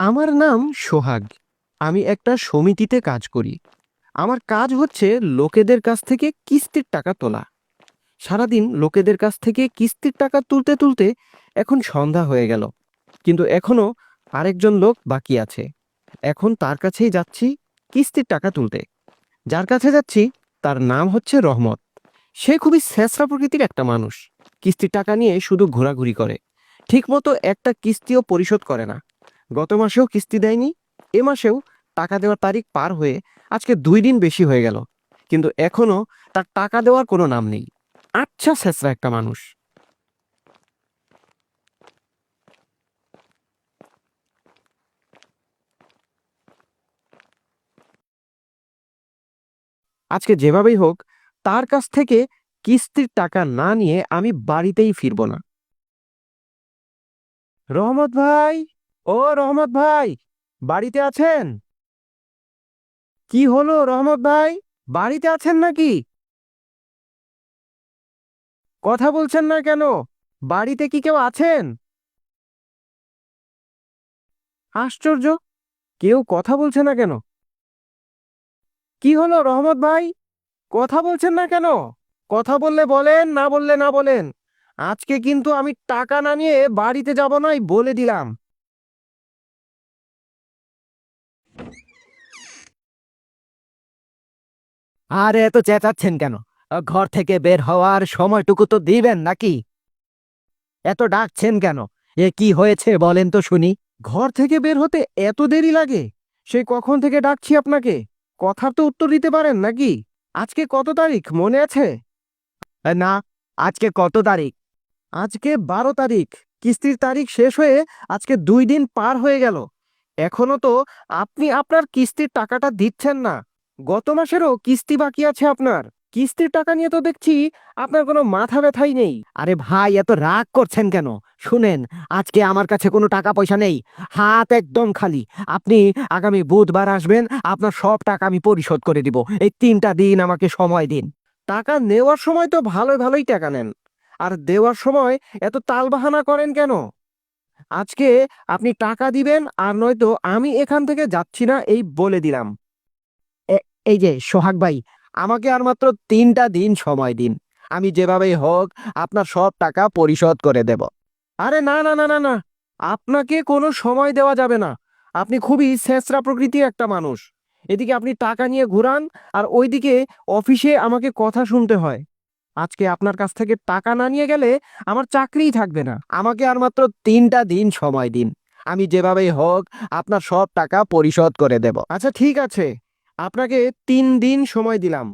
আমার নাম সোহাগ। আমি একটা সমিতিতে কাজ করি। আমার কাজ হচ্ছে লোকেদের কাছ থেকে কিস্তির টাকা তোলা। সারাদিন লোকেদের কাছ থেকে কিস্তির টাকা তুলতে তুলতে এখন সন্ধ্যা হয়ে গেল, কিন্তু এখনো আরেকজন লোক বাকি আছে। এখন তার কাছেই যাচ্ছি কিস্তির টাকা তুলতে। যার কাছে যাচ্ছি তার নাম হচ্ছে রহমত। সে খুবই স্যাঁচরা প্রকৃতির একটা মানুষ। কিস্তির টাকা নিয়ে শুধু ঘোরাঘুরি করে, ঠিকমতো একটা কিস্তিও পরিশোধ করে না। গত মাসেও কিস্তি দেয়নি, এ মাসেও টাকা দেওয়ার তারিখ পার হয়ে আজকে 2 দিন বেশি হয়ে গেল, কিন্তু এখনো তার টাকা দেওয়ার কোনো নাম নেই। আচ্ছা, স্যাঁচরা একটা মানুষ। আজকে যেভাবেই হোক তার কাছ থেকে কিস্তির টাকা না নিয়ে আমি বাড়িতেই ফিরবো না। রহমত ভাই, ও রহমত ভাই, বাড়িতে আছেন? কি হলো রহমত ভাই, বাড়িতে আছেন নাকি? কথা বলছেন না কেন? বাড়িতে কি কেউ আছেন? আশ্চর্য, কেউ কথা বলছে না কেন? কি হলো রহমত ভাই, কথা বলছেন না কেন? কথা বললে বলেন, না বললে না বলেন। আজকে কিন্তু আমি টাকা না নিয়ে বাড়িতে যাব নাই বলে দিলাম। আরে এত চেঁচাচ্ছেন কেন? ঘর থেকে বের হওয়ার সময়টুকু তো দিবেন নাকি? এত ডাকছেন কেন? এ কি হয়েছে বলেন তো শুনি। ঘর থেকে বের হতে এত দেরি লাগে? সেই কখন থেকে ডাকছি আপনাকে, কথার তো উত্তর দিতে পারেন নাকি? আজকে কত তারিখ মনে আছে? না, আজকে কত তারিখ? আজকে 12 তারিখ। কিস্তির তারিখ শেষ হয়ে আজকে 2 দিন পার হয়ে গেল। এখনো তো আপনি আপনার কিস্তির টাকাটা দিচ্ছেন না। গত মাসেরও কিস্তি বাকি আছে আপনার। কিস্তির টাকা নিয়ে তো দেখছি আপনার কোনো মাথা ব্যথাই নেই। আরে ভাই, এত রাগ করছেন কেন? শুনেন, আজকে আমার কাছে কোনো টাকা পয়সা নেই, হাত একদম খালি। আপনি আগামী বুধবার আসবেন, আপনার সব টাকা আমি পরিশোধ করে দিব। এই 3টা দিন আমাকে সময় দিন। টাকা নেওয়ার সময় তো ভালোই ভালোই টাকা নেন, আর দেওয়ার সময় এত তালবাহানা করেন কেন? আজকে আপনি টাকা দিবেন, আর নয়তো আমি এখান থেকে যাচ্ছি না, এই বলে দিলাম। এই যে সোহাগ ভাই, আমাকে আর মাত্র 3টা দিন সময় দিন। আমি যেভাবেই হোক আপনার সব টাকা পরিশোধ করে দেব। আরে না না না না না, আপনাকে কোনো সময় দেওয়া যাবে না। আপনি খুবই ছেঁচড়া প্রকৃতির একটা মানুষ। এদিকে আপনি টাকা নিয়ে ঘুরান, আর ওইদিকে অফিসে আমাকে কথা শুনতে হয়। আজকে আপনার কাছ থেকে টাকা না নিয়ে গেলে আমার চাকরিই থাকবে না। আমাকে আর মাত্র 3টা দিন সময় দিন। আমি যেভাবেই হোক আপনার সব টাকা পরিশোধ করে দেব। আচ্ছা ঠিক আছে, আপনাকে 3 দিন সময় দিলাম।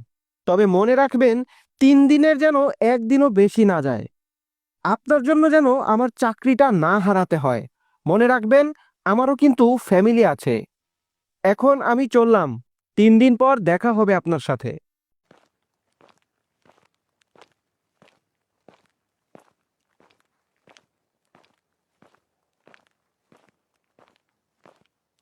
তবে মনে রাখবেন, 3 দিনের যেন একদিনও বেশি না যায়। আপনার জন্য যেন আমার চাকরিটা না হারাতে হয়। মনে রাখবেন, আমারও কিন্তু ফ্যামিলি আছে। এখন আমি চললাম, 3 দিন পর দেখা হবে আপনার সাথে।